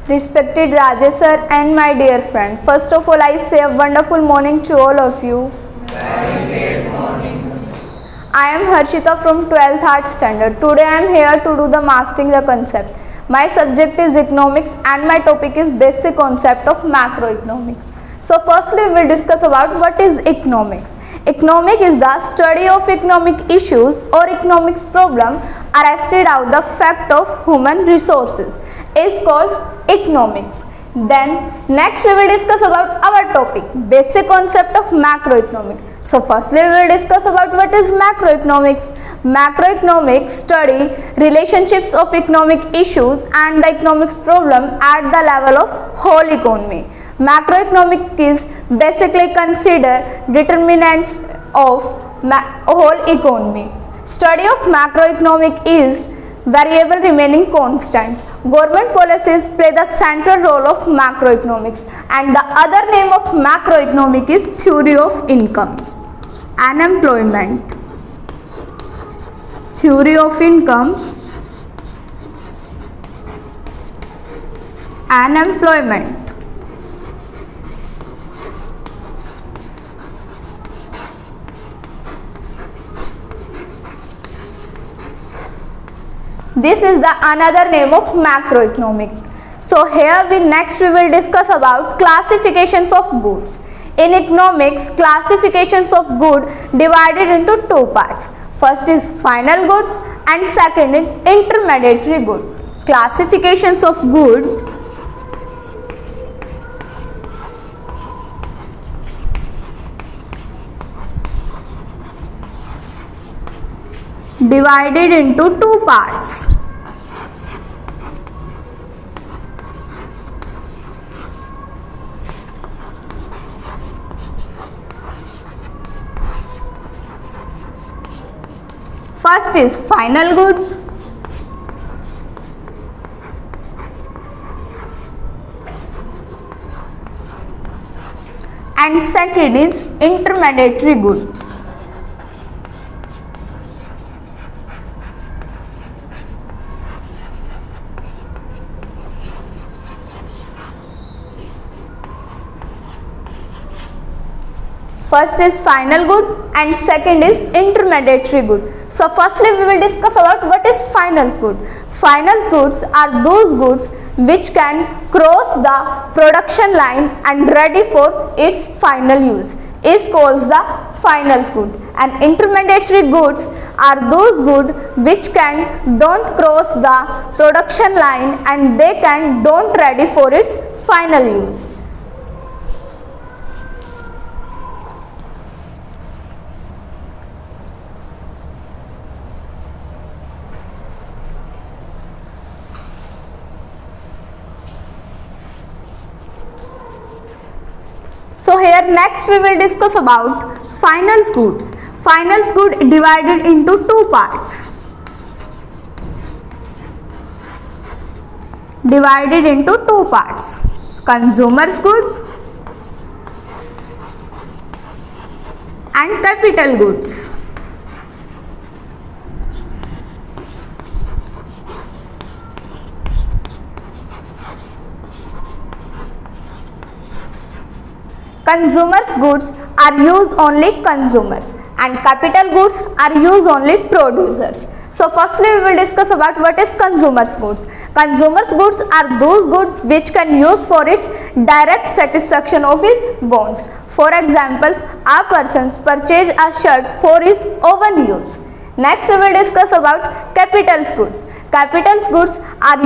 Respected Rajesh sir and my dear friend, first of all I say a wonderful morning to all of you. I am Harshita from 12th Art Standard. Today I am here to do the mastering the concept. My subject is economics and my topic is basic concept of macroeconomics. So firstly we will discuss about what is economics. Economics is the study of economic issues or economics problem arrested out the fact of human resources is called economics. Then next we will discuss about our topic basic concept of macroeconomics. So firstly we will discuss about what is macroeconomics. Macroeconomics study relationships of economic issues and the economics problem at the level of whole economy. Macroeconomics is basically consider determinants of whole economy. Study of macroeconomic is variable remaining constant. Government policies play the central role of macroeconomics and the other name of macroeconomic is theory of income. Unemployment, theory of income, unemployment. This is the another name of macroeconomic. So here we will discuss about classifications of goods. In economics, classifications of goods divided into two parts. First is final goods and second is intermediary goods. Classifications of goods divided into two parts. First is final goods and second is intermediary goods. First is final good and second is intermediary good. So firstly we will discuss about what is final good. Final goods are those goods which can cross the production line and ready for its final use is called the final good. And intermediary goods are those goods which can don't cross the production line and they can don't ready for its final use. So here next we will discuss about final goods. Final goods divided into two parts. Divided into two parts. Consumers goods and capital goods. Consumers goods are used only consumers and capital goods are used only producers. So firstly we will discuss about what is consumers goods. Consumers goods are those goods which can use for its direct satisfaction of his wants. For example, a person purchase a shirt for his own use. Next we will discuss about capital goods. Capital goods are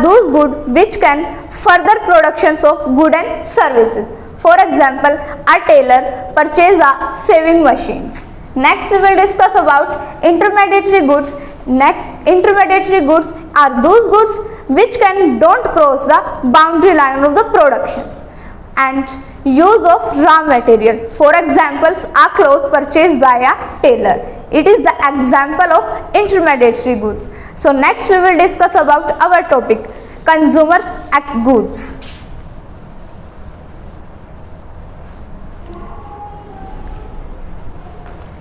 those goods which can further productions of goods and services. For example, a tailor purchase a sewing machines. Next we will discuss about intermediary goods. Next, intermediary goods are those goods which can don't cross the boundary line of the productions and use of raw material. For example, a cloth purchased by a tailor. It is the example of intermediary goods. So next we will discuss about our topic consumers goods.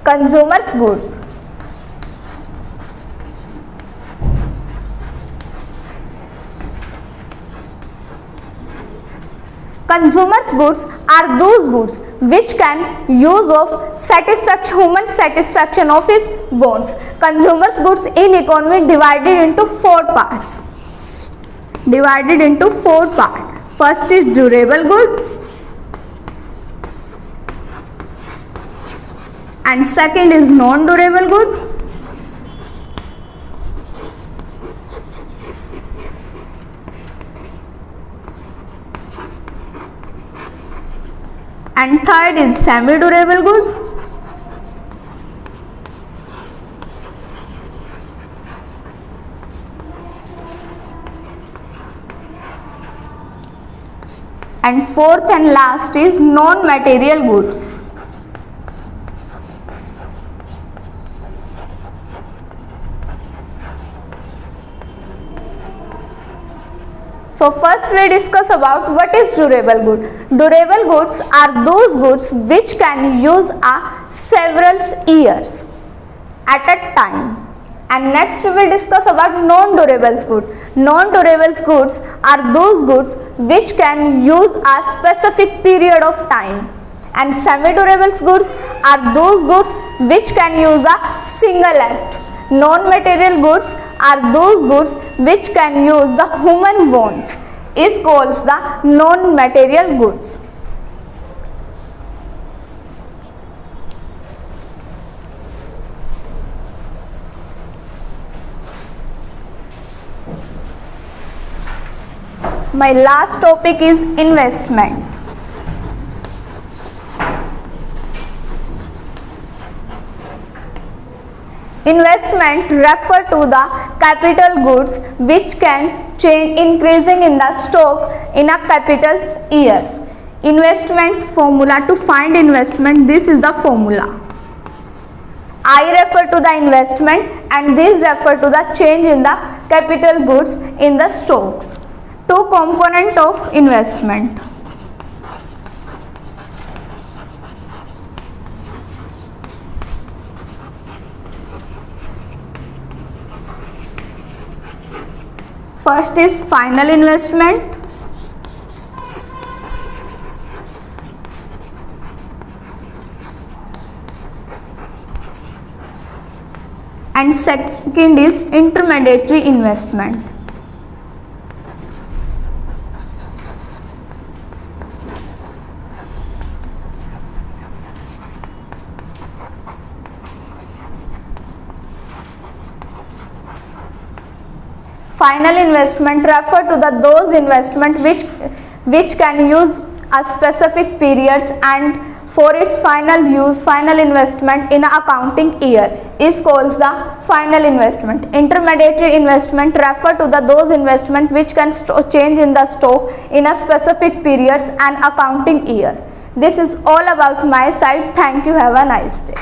Consumers good. Consumers goods are those goods which can use of satisfaction, human satisfaction of his wants. Consumers goods in economy divided into four parts. First is durable good, and second is non-durable good, and third is semi-durable good, and fourth and last is non-material goods. So first we discuss about what is durable good. Durable goods are those goods which can use several years at a time. And next we will discuss about non-durable goods. Non-durable goods are those goods which can use a specific period of time. And semi-durable goods are those goods which can use a single act. Non-material goods are those goods which can use the human wants, is called the non-material goods. My last topic is investment. Investment refer to the capital goods which can change increasing in the stock in a capital years. Investment formula, to find investment, this is the formula. I refer to the investment and this refer to the change in the capital goods in the stocks. Two components of investment. First is final investment, and second is intermediary investment. Final investment refer to those investment which can use a specific periods and for its final use, final investment in a accounting year is called the final investment. Intermediary investment refer to those investment which can change in the stock in a specific periods and accounting year. This is all about my side. Thank you. Have a nice day.